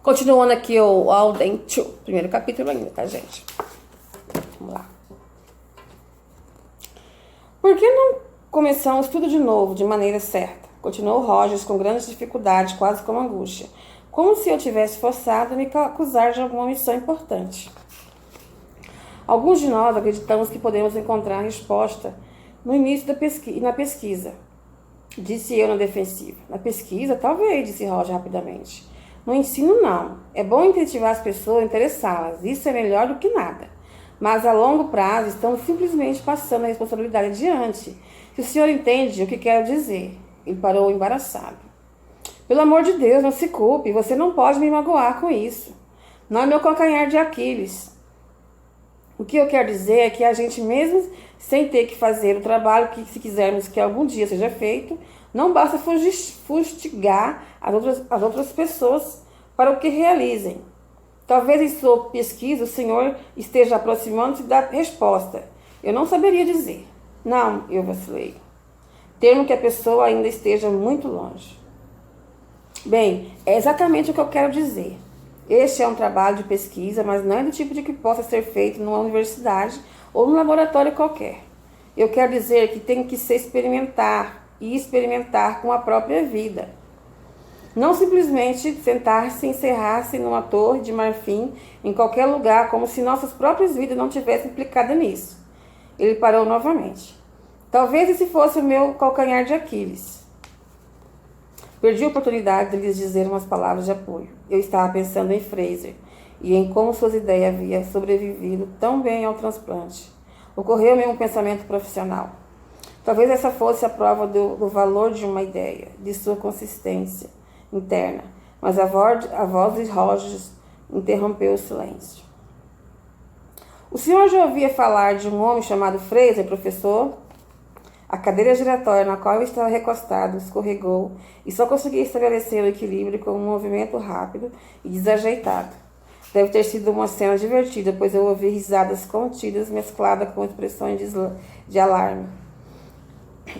Continuando aqui o Alden 2, primeiro capítulo ainda, tá, gente? Vamos lá. Por que não começamos tudo de novo, de maneira certa? Continuou Rogers com grande dificuldade, quase com angústia. Como se eu tivesse forçado a me acusar de alguma missão importante. Alguns de nós acreditamos que podemos encontrar a resposta no início da na pesquisa. Disse eu na defensiva. Na pesquisa, talvez, disse Roger rapidamente. No ensino, não. É bom incentivar as pessoas, interessá-las. Isso é melhor do que nada. Mas a longo prazo, estamos simplesmente passando a responsabilidade adiante. Se o senhor entende o que quero dizer. Ele parou embaraçado. Pelo amor de Deus, não se culpe. Você não pode me magoar com isso. Não é meu calcanhar de Aquiles. O que eu quero dizer é que a gente mesmo, sem ter que fazer o trabalho que, se quisermos que algum dia seja feito, não basta fustigar as outras pessoas para o que realizem. Talvez em sua pesquisa o senhor esteja aproximando-se da resposta. Eu não saberia dizer. Não, eu vacilei. Temo que a pessoa ainda esteja muito longe. Bem, é exatamente o que eu quero dizer. Este é um trabalho de pesquisa, mas não é do tipo de que possa ser feito numa universidade ou num laboratório qualquer. Eu quero dizer que tem que se experimentar com a própria vida. Não simplesmente sentar-se e encerrar-se numa torre de marfim em qualquer lugar, como se nossas próprias vidas não tivessem implicado nisso. Ele parou novamente. Talvez esse fosse o meu calcanhar de Aquiles. Perdi a oportunidade de lhes dizer umas palavras de apoio. Eu estava pensando em Fraser e em como suas ideias haviam sobrevivido tão bem ao transplante. Ocorreu-me um pensamento profissional. Talvez essa fosse a prova do valor de uma ideia, de sua consistência interna. Mas a voz de Rogers interrompeu o silêncio. O senhor já ouvia falar de um homem chamado Fraser, professor? A cadeira giratória na qual eu estava recostado escorregou e só consegui estabelecer o equilíbrio com um movimento rápido e desajeitado. Deve ter sido uma cena divertida, pois eu ouvi risadas contidas mescladas com expressões de alarme.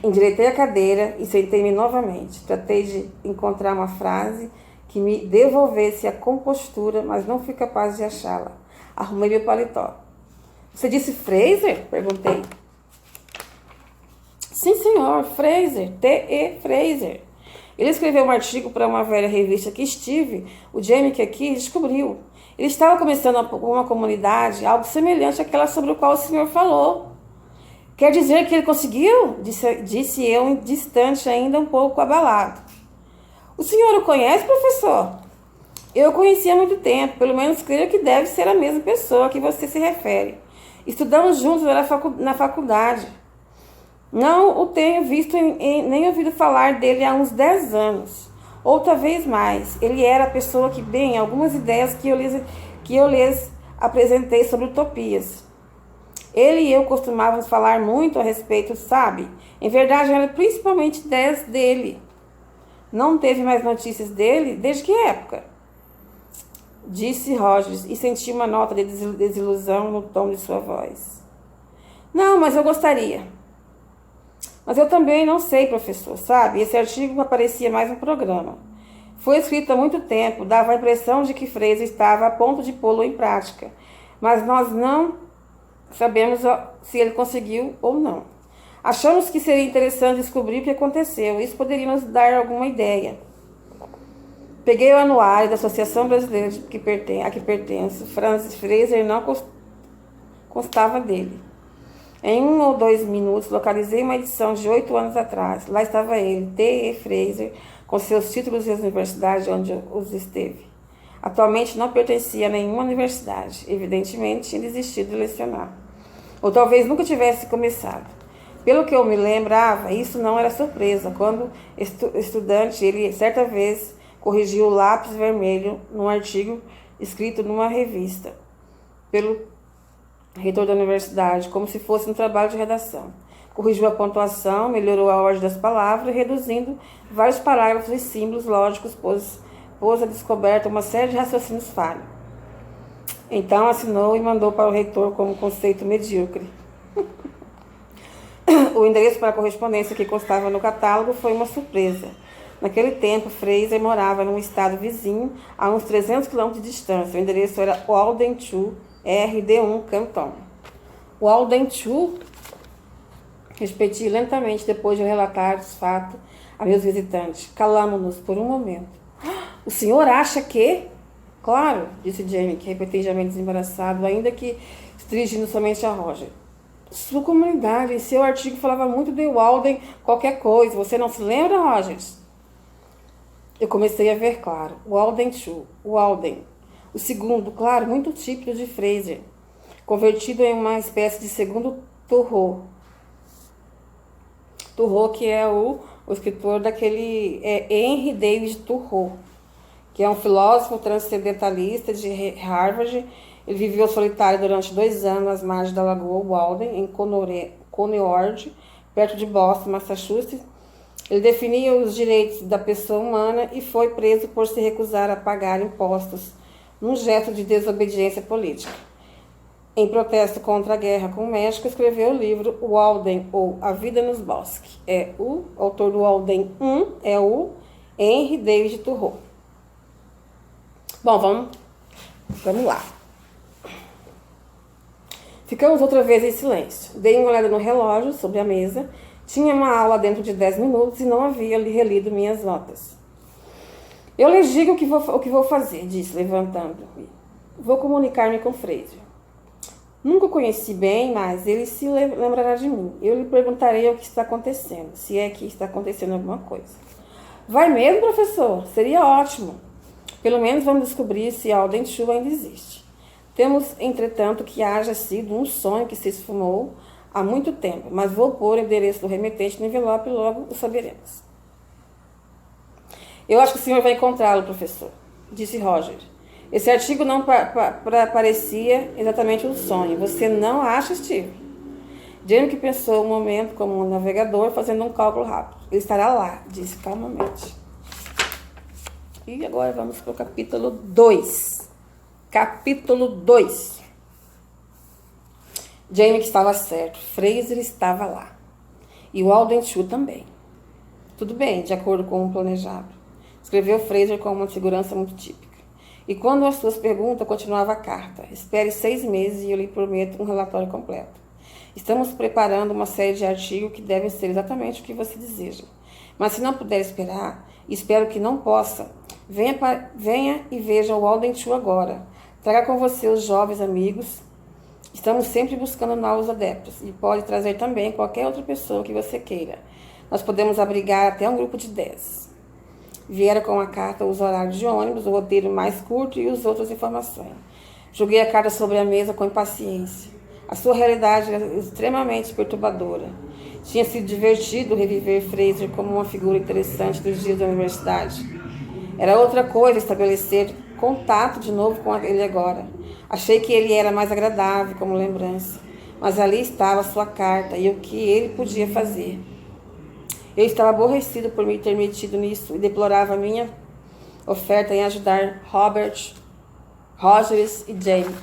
Endireitei a cadeira e sentei-me novamente. Tratei de encontrar uma frase que me devolvesse a compostura, mas não fui capaz de achá-la. Arrumei meu paletó. Você disse Fraser? Perguntei. Sim, senhor, Fraser, T.E. Fraser. Ele escreveu um artigo para uma velha revista que Steve, o Jamie que aqui, descobriu. Ele estava começando uma comunidade, algo semelhante àquela sobre o qual o senhor falou. Quer dizer que ele conseguiu? Disse eu, distante, ainda um pouco abalado. O senhor o conhece, professor? Eu o conheci há muito tempo, pelo menos creio que deve ser a mesma pessoa a que você se refere. Estudamos juntos na faculdade. Não o tenho visto nem ouvido falar dele há uns 10 anos, ou talvez mais. Ele era a pessoa que, bem, algumas ideias que eu lhes apresentei sobre utopias. Ele e eu costumávamos falar muito a respeito, sabe? Em verdade, eram principalmente ideias dele. Não teve mais notícias dele? Desde que época? Disse Rogers, e senti uma nota de desilusão no tom de sua voz. Não, mas eu gostaria. Mas eu também não sei, professor, sabe? Esse artigo parecia mais um programa. Foi escrito há muito tempo, dava a impressão de que Fraser estava a ponto de pô-lo em prática. Mas nós não sabemos se ele conseguiu ou não. Achamos que seria interessante descobrir o que aconteceu. Isso poderia nos dar alguma ideia. Peguei o anuário da Associação Brasileira a que pertenço. Francis Fraser não constava dele. Em 1 ou 2 minutos, localizei uma edição de 8 anos atrás. Lá estava ele, T.E. Fraser, com seus títulos de universidade onde os esteve. Atualmente não pertencia a nenhuma universidade. Evidentemente, tinha desistido de lecionar. Ou talvez nunca tivesse começado. Pelo que eu me lembrava, isso não era surpresa. Quando estudante, ele certa vez corrigiu o lápis vermelho num artigo escrito numa revista pelo reitor da universidade, como se fosse um trabalho de redação. Corrigiu a pontuação, melhorou a ordem das palavras, reduzindo vários parágrafos e símbolos lógicos, pôs a descoberta uma série de raciocínios falhos. Então assinou e mandou para o reitor como conceito medíocre. O endereço para a correspondência que constava no catálogo foi uma surpresa. Naquele tempo, Fraser morava num estado vizinho, a uns 300 quilômetros de distância. O endereço era Walden 2, RD1, Canton. Walden 2, repeti lentamente depois de relatar os fatos a meus visitantes. Calamo-nos por um momento. O senhor acha que... Claro, disse Jamie, que repentinamente desembaraçado, ainda que dirigindo somente a Roger. Sua comunidade, em seu artigo falava muito de Walden qualquer coisa. Você não se lembra, Rogers? Eu comecei a ver claro. Walden 2, Walden. O segundo, claro, muito típico de Fraser, convertido em uma espécie de segundo Thoreau. Thoreau, que é o escritor daquele Henry David Thoreau, que é um filósofo transcendentalista de Harvard. Ele viveu solitário durante 2 anos nas margens da Lagoa Walden, em Concord, perto de Boston, Massachusetts. Ele definia os direitos da pessoa humana e foi preso por se recusar a pagar impostos, num gesto de desobediência política. Em protesto contra a guerra com o México, escreveu o livro Walden, ou A Vida nos Bosques. O autor do Walden 1 é o Henry David Thoreau. Bom, vamos lá. Ficamos outra vez em silêncio. Dei uma olhada no relógio sobre a mesa. Tinha uma aula dentro de 10 minutos e não havia relido minhas notas. Eu lhes digo o que vou fazer, disse, levantando-me. Vou comunicar-me com Fraser. Nunca o conheci bem, mas ele se lembrará de mim. Eu lhe perguntarei o que está acontecendo, se é que está acontecendo alguma coisa. Vai mesmo, professor? Seria ótimo. Pelo menos vamos descobrir se Walden 2 ainda existe. Temos, entretanto, que haja sido um sonho que se esfumou há muito tempo, mas vou pôr o endereço do remetente no envelope e logo o saberemos. Eu acho que o senhor vai encontrá-lo, professor, disse Roger. Esse artigo não parecia exatamente um sonho. Você não acha, Steve? Jamie, que pensou um momento como um navegador, fazendo um cálculo rápido. Ele estará lá, disse calmamente. E agora vamos para o capítulo 2. Capítulo 2. Jamie que estava certo. Fraser estava lá. E Walden 2 também. Tudo bem, de acordo com o planejado. Escreveu Fraser com uma segurança muito típica. E quando as suas perguntas, continuava a carta. Espere 6 meses e eu lhe prometo um relatório completo. Estamos preparando uma série de artigos que devem ser exatamente o que você deseja. Mas se não puder esperar, e espero que não possa, venha e veja o Walden 2 agora. Traga com você os jovens amigos. Estamos sempre buscando novos adeptos. E pode trazer também qualquer outra pessoa que você queira. Nós podemos abrigar até um grupo de 10. Vieram com a carta os horários de ônibus, o roteiro mais curto e as outras informações. Joguei a carta sobre a mesa com impaciência. A sua realidade era extremamente perturbadora. Tinha sido divertido reviver Fraser como uma figura interessante dos dias da universidade. Era outra coisa estabelecer contato de novo com ele agora. Achei que ele era mais agradável como lembrança. Mas ali estava a sua carta e o que ele podia fazer. Eu estava aborrecido por me ter metido nisso e deplorava a minha oferta em ajudar Robert, Rogers e Jamie.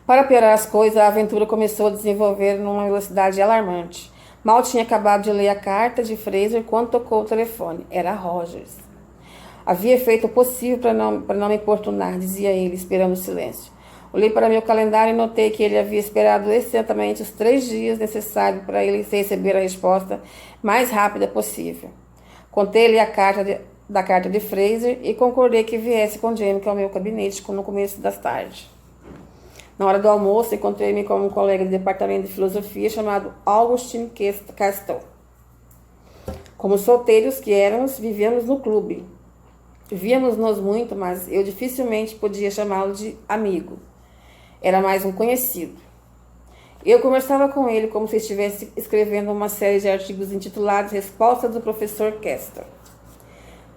Para piorar as coisas, a aventura começou a desenvolver numa velocidade alarmante. Mal tinha acabado de ler a carta de Fraser quando tocou o telefone. Era Rogers. Havia feito o possível para não me importunar, dizia ele, esperando o silêncio. Olhei para meu calendário e notei que ele havia esperado exatamente os 3 dias necessários para ele receber a resposta mais rápida possível. Contei-lhe a carta de Fraser e concordei que viesse com Jamie ao meu gabinete no começo da tarde. Na hora do almoço, encontrei-me com um colega do departamento de filosofia chamado Augustin Castle. Como solteiros que éramos, vivíamos no clube. Víamos-nos muito, mas eu dificilmente podia chamá-lo de amigo. Era mais um conhecido. Eu conversava com ele como se estivesse escrevendo uma série de artigos intitulados Respostas do Professor Castle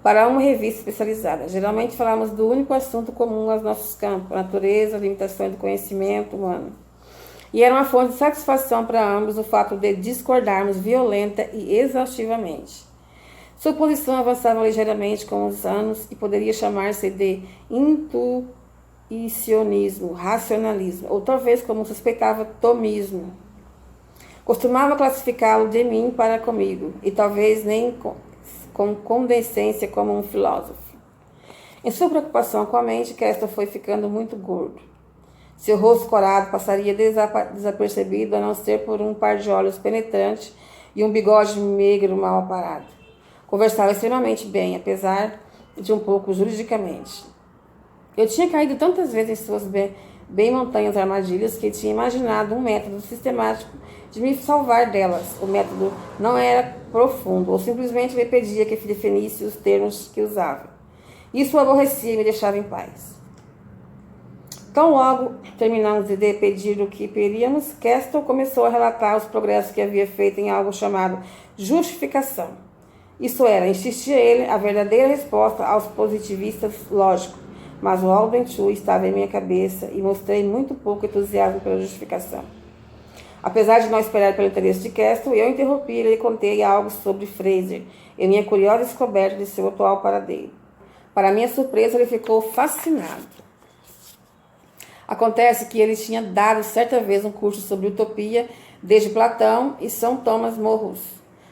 para uma revista especializada. Geralmente falamos do único assunto comum aos nossos campos, a natureza, a limitação do conhecimento humano. E era uma fonte de satisfação para ambos o fato de discordarmos violenta e exaustivamente. Sua posição avançava ligeiramente com os anos e poderia chamar-se de intuicionismo, racionalismo, ou talvez, como suspeitava, tomismo. Costumava classificá-lo de mim para comigo, e talvez nem com condescendência como um filósofo. Em sua preocupação com a mente, Castor foi ficando muito gordo. Seu rosto corado passaria desapercebido a não ser por um par de olhos penetrantes e um bigode negro mal aparado. Conversava extremamente bem, apesar de um pouco juridicamente. Eu tinha caído tantas vezes em suas bem montanhas armadilhas que tinha imaginado um método sistemático de me salvar delas. O método não era profundo, ou simplesmente me pedia que definisse os termos que usava. Isso o aborrecia e me deixava em paz. Tão logo terminamos de pedir o que queríamos, Castor começou a relatar os progressos que havia feito em algo chamado justificação. Isso era, insistia ele, a verdadeira resposta aos positivistas lógicos. Mas o Alden Chu estava em minha cabeça e mostrei muito pouco entusiasmo pela justificação. Apesar de não esperar pelo interesse de Castor, eu interrompi e lhe contei algo sobre Fraser e minha curiosa descoberta de seu atual paradeiro. Para minha surpresa, ele ficou fascinado. Acontece que ele tinha dado certa vez um curso sobre utopia, desde Platão e São Thomas Morros,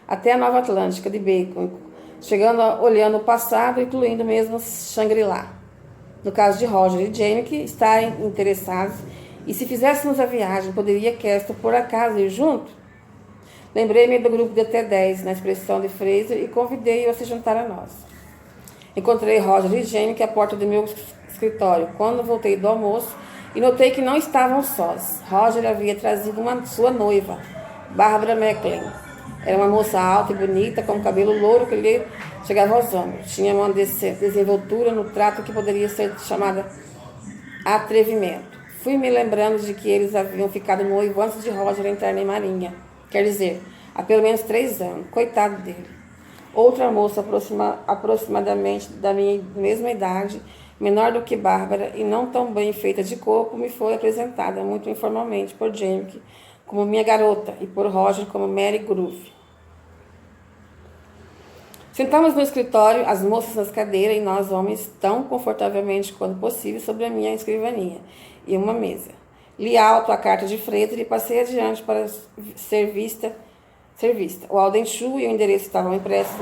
até a Nova Atlântica de Bacon, olhando o passado, incluindo mesmo Shangri-La. No caso de Roger e Jamie, que estarem interessados, e se fizéssemos a viagem, poderia Castor por acaso ir junto? Lembrei-me do grupo de até 10, na expressão de Fraser, e convidei-o a se juntar a nós. Encontrei Roger e Jamie à porta do meu escritório, quando voltei do almoço, e notei que não estavam sós. Roger havia trazido sua noiva, Barbara McLean. Era uma moça alta e bonita, com cabelo louro que lhe chegava aos ombros. Tinha uma desenvoltura no trato que poderia ser chamada atrevimento. Fui me lembrando de que eles haviam ficado noivos antes de Roger entrar na marinha. Quer dizer, há pelo menos 3 anos. Coitado dele. Outra moça aproximadamente da minha mesma idade, menor do que Bárbara e não tão bem feita de corpo, me foi apresentada muito informalmente por Jamie como minha garota e por Roger como Mary Groove. Sentamos no escritório, as moças nas cadeiras e nós, homens, tão confortavelmente quanto possível sobre a minha escrivaninha e uma mesa. Li alto a carta de Fraser e passei adiante para ser vista. O Alden Chu e o endereço estavam impressos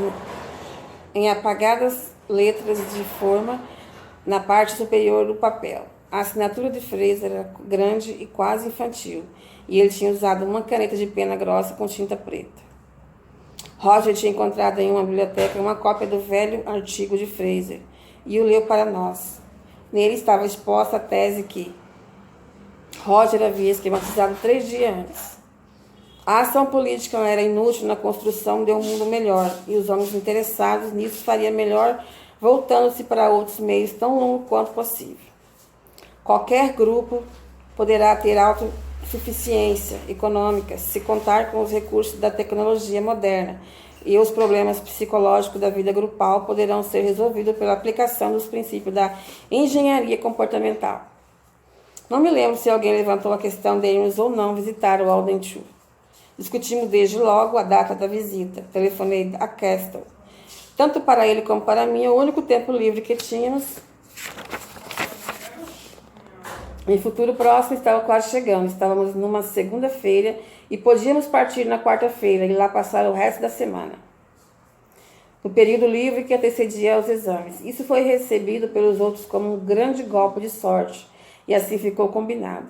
em apagadas letras de forma na parte superior do papel. A assinatura de Fraser era grande e quase infantil, e ele tinha usado uma caneta de pena grossa com tinta preta. Roger tinha encontrado em uma biblioteca uma cópia do velho artigo de Fraser e o leu para nós. Nele estava exposta a tese que Roger havia esquematizado 3 dias antes. A ação política era inútil na construção de um mundo melhor, e os homens interessados nisso fariam melhor voltando-se para outros meios tão longos quanto possível. Qualquer grupo poderá ter autossuficiência econômica se contar com os recursos da tecnologia moderna, e os problemas psicológicos da vida grupal poderão ser resolvidos pela aplicação dos princípios da engenharia comportamental. Não me lembro se alguém levantou a questão de irmos ou não visitar o Alden Chu. Discutimos desde logo a data da visita. Telefonei a Castor. Tanto para ele como para mim, o único tempo livre que tínhamos em futuro próximo estava quase chegando. Estávamos numa segunda-feira e podíamos partir na quarta-feira e lá passar o resto da semana, no período livre que antecedia aos exames. Isso foi recebido pelos outros como um grande golpe de sorte, e assim ficou combinado.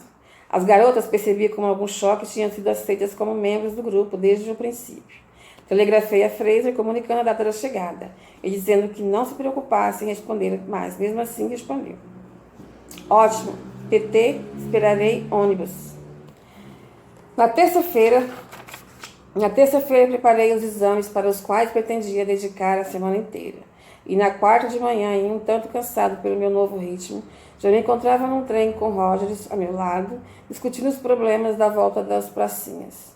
As garotas percebiam com algum choque tinham sido aceitas como membros do grupo desde o princípio. Telegrafei a Fraser comunicando a data da chegada e dizendo que não se preocupasse em responder, mas mesmo assim respondeu. Ótimo, PT, esperarei ônibus. Na terça-feira preparei os exames para os quais pretendia dedicar a semana inteira. E na quarta de manhã, ainda um tanto cansado pelo meu novo ritmo, já me encontrava num trem com Rogers ao meu lado, discutindo os problemas da volta das pracinhas.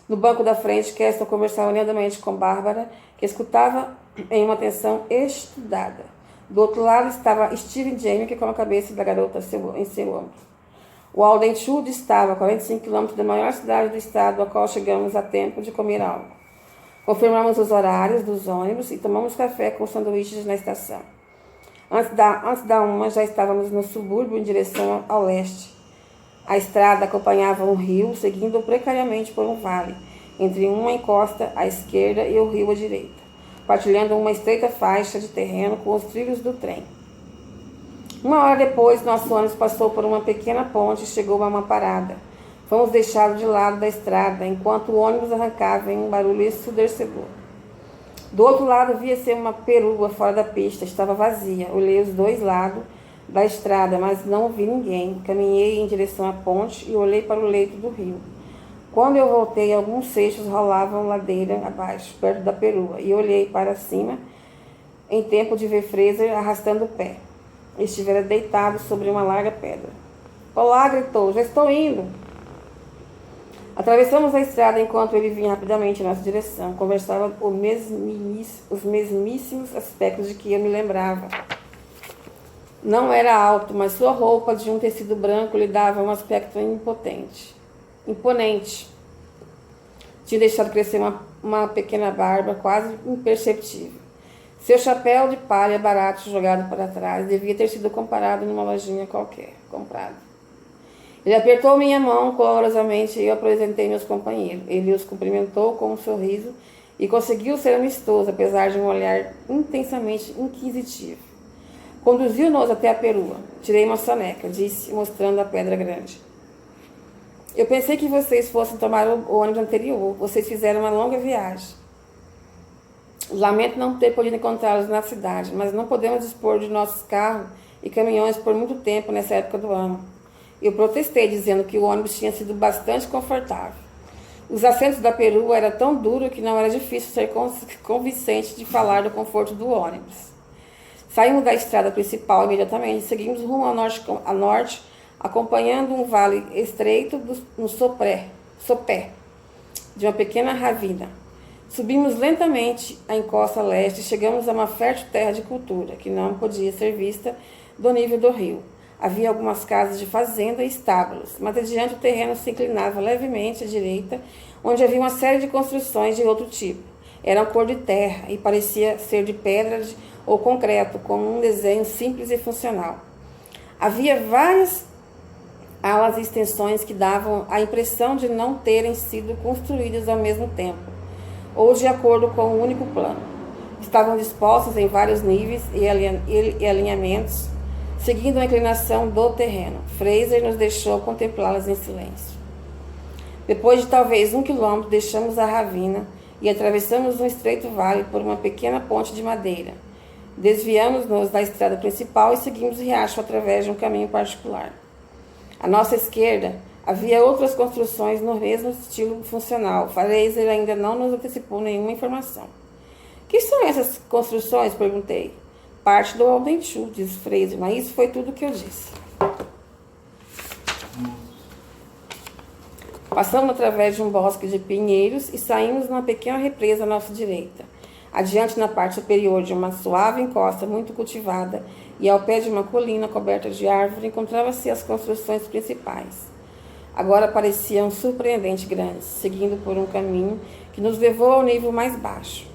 No banco da frente, Castor conversava lentamente com Bárbara, que escutava em uma atenção estudada. Do outro lado estava Steve Jamie, com a cabeça da garota em seu ombro. O Alden Chu estava a 45 quilômetros da maior cidade do estado, a qual chegamos a tempo de comer algo. Confirmamos os horários dos ônibus e tomamos café com sanduíches na estação. Antes da 1, já estávamos no subúrbio em direção ao leste. A estrada acompanhava um rio, seguindo precariamente por um vale, entre uma encosta à esquerda e o rio à direita, partilhando uma estreita faixa de terreno com os trilhos do trem. Uma hora depois, nosso ônibus passou por uma pequena ponte e chegou a uma parada. Fomos deixados de lado da estrada, enquanto o ônibus arrancava em um barulho ensurdecedor. Do outro lado, via-se uma perua fora da pista, estava vazia. Olhei os dois lados da estrada, mas não vi ninguém. Caminhei em direção à ponte e olhei para o leito do rio. Quando eu voltei, alguns seixos rolavam ladeira abaixo, perto da perua, e olhei para cima em tempo de ver Fraser arrastando o pé. Estivera deitado sobre uma larga pedra. Olá, gritou, já estou indo. Atravessamos a estrada enquanto ele vinha rapidamente em nossa direção. Conversava os mesmíssimos aspectos de que eu me lembrava. Não era alto, mas sua roupa de um tecido branco lhe dava um aspecto imponente. Tinha deixado crescer uma pequena barba, quase imperceptível. Seu chapéu de palha barato jogado para trás devia ter sido comprado numa lojinha qualquer. Ele apertou minha mão calorosamente e eu apresentei meus companheiros. Ele os cumprimentou com um sorriso e conseguiu ser amistoso, apesar de um olhar intensamente inquisitivo. Conduziu-nos até a perua. Tirei uma soneca, disse, mostrando a pedra grande. Eu pensei que vocês fossem tomar o ônibus anterior. Vocês fizeram uma longa viagem. Lamento não ter podido encontrá-los na cidade, mas não podemos dispor de nossos carros e caminhões por muito tempo nessa época do ano. Eu protestei, dizendo que o ônibus tinha sido bastante confortável. Os assentos da perua eram tão duros que não era difícil ser convincente de falar do conforto do ônibus. Saímos da estrada principal imediatamente e seguimos rumo ao norte, acompanhando um vale estreito no sopé de uma pequena ravina. Subimos lentamente a encosta leste e chegamos a uma fértil terra de cultura, que não podia ser vista do nível do rio. Havia algumas casas de fazenda e estábulos, mas adiante o terreno se inclinava levemente à direita, onde havia uma série de construções de outro tipo. Eram cor de terra e parecia ser de pedra ou concreto, com um desenho simples e funcional. Havia várias alas e extensões que davam a impressão de não terem sido construídas ao mesmo tempo, ou de acordo com um único plano. Estavam dispostas em vários níveis e alinhamentos, seguindo a inclinação do terreno. Fraser nos deixou contemplá-las em silêncio. Depois de talvez 1 quilômetro, deixamos a ravina e atravessamos um estreito vale por uma pequena ponte de madeira. Desviamos-nos da estrada principal e seguimos o riacho através de um caminho particular. À nossa esquerda, havia outras construções no mesmo estilo funcional. Fraser ainda não nos antecipou nenhuma informação. Que são essas construções? Perguntei. Parte do Aldenchu, disse Fraser, mas isso foi tudo o que eu disse. Passamos através de um bosque de pinheiros e saímos numa pequena represa à nossa direita. Adiante, na parte superior de uma suave encosta muito cultivada e ao pé de uma colina coberta de árvore, encontrava-se as construções principais. Agora pareciam surpreendente grandes, seguindo por um caminho que nos levou ao nível mais baixo.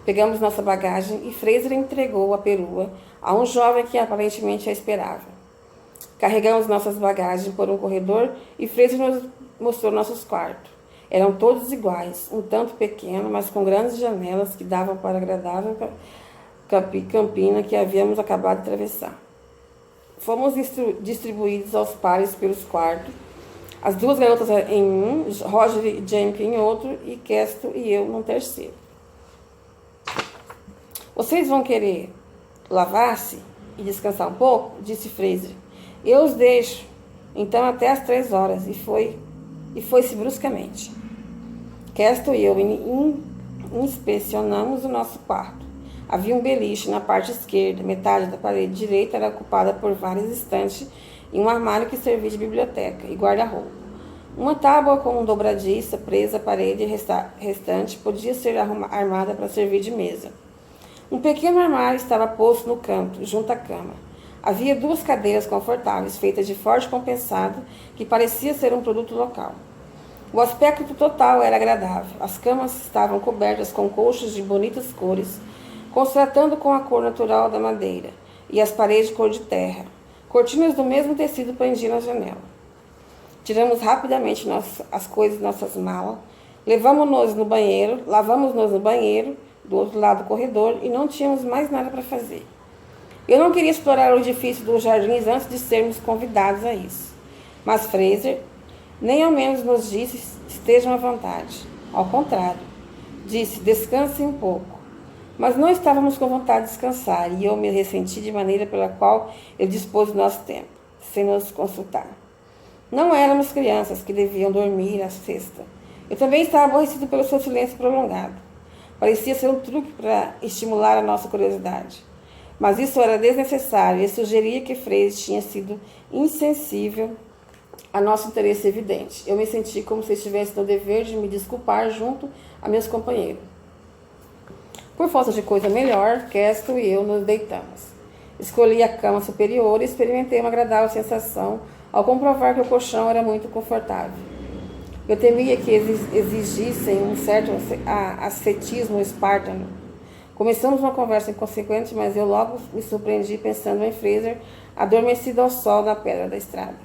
Pegamos nossa bagagem e Fraser entregou a perua a um jovem que aparentemente a esperava. Carregamos nossas bagagens por um corredor e Fraser nos mostrou nossos quartos. Eram todos iguais, um tanto pequenos, mas com grandes janelas que davam para a agradável campina que havíamos acabado de atravessar. Fomos distribuídos aos pares pelos quartos, as duas garotas em um, Roger e Jamie em outro, e Kesto e eu num terceiro. Vocês vão querer lavar-se e descansar um pouco? Disse Fraser. Eu os deixo, então até às 3 horas, e foi-se bruscamente. Kesto e eu inspecionamos o nosso quarto. Havia um beliche na parte esquerda, metade da parede direita era ocupada por várias estantes e um armário que servia de biblioteca e guarda-roupa. Uma tábua com um dobradiça presa à parede restante podia ser armada para servir de mesa. Um pequeno armário estava posto no canto, junto à cama. Havia 2 cadeiras confortáveis, feitas de forte compensado, que parecia ser um produto local. O aspecto total era agradável. As camas estavam cobertas com colchas de bonitas cores, contrastando com a cor natural da madeira, e as paredes cor de terra. Cortinas do mesmo tecido prendiam na janela. Tiramos rapidamente as coisas de nossas malas, levamos-nos no banheiro, lavamos-nos no banheiro, do outro lado do corredor, e não tínhamos mais nada para fazer. Eu não queria explorar o edifício dos jardins antes de sermos convidados a isso. Mas Fraser nem ao menos nos disse estejam à vontade. Ao contrário, disse descansem um pouco. Mas não estávamos com vontade de descansar, e eu me ressenti de maneira pela qual ele dispôs do nosso tempo, sem nos consultar. Não éramos crianças que deviam dormir à sexta. Eu também estava aborrecido pelo seu silêncio prolongado. Parecia ser um truque para estimular a nossa curiosidade. Mas isso era desnecessário e sugeria que Fraser tinha sido insensível a nosso interesse evidente. Eu me senti como se estivesse no dever de me desculpar junto a meus companheiros. Por falta de coisa melhor, Castle e eu nos deitamos. Escolhi a cama superior e experimentei uma agradável sensação ao comprovar que o colchão era muito confortável. Eu temia que exigissem um certo ascetismo espartano. Começamos uma conversa inconsequente, mas eu logo me surpreendi pensando em Fraser adormecido ao sol na pedra da estrada.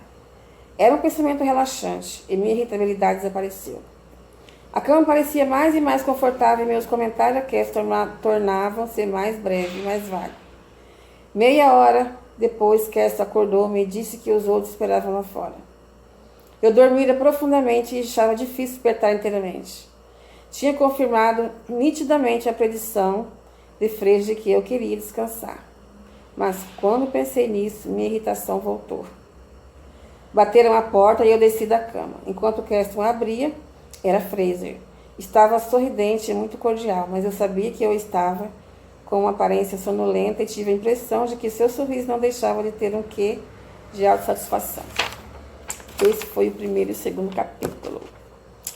Era um pensamento relaxante e minha irritabilidade desapareceu. A cama parecia mais e mais confortável e meus comentários a Castle tornavam-se mais breves e mais vagos. Meia hora depois, Castle acordou-me e disse que os outros esperavam lá fora. Eu dormira profundamente e achava difícil despertar inteiramente. Tinha confirmado nitidamente a predição de Fraser de que eu queria descansar. Mas quando pensei nisso, minha irritação voltou. Bateram a porta e eu desci da cama. Enquanto Castle abria, era Fraser. Estava sorridente e muito cordial, mas eu sabia que eu estava com uma aparência sonolenta e tive a impressão de que seu sorriso não deixava de ter um quê de autossatisfação. Esse foi o primeiro e o segundo capítulo,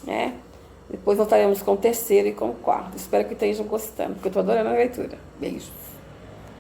né? Depois voltaremos com o terceiro e com o quarto. Espero que estejam gostando, porque eu estou adorando a leitura. Beijos.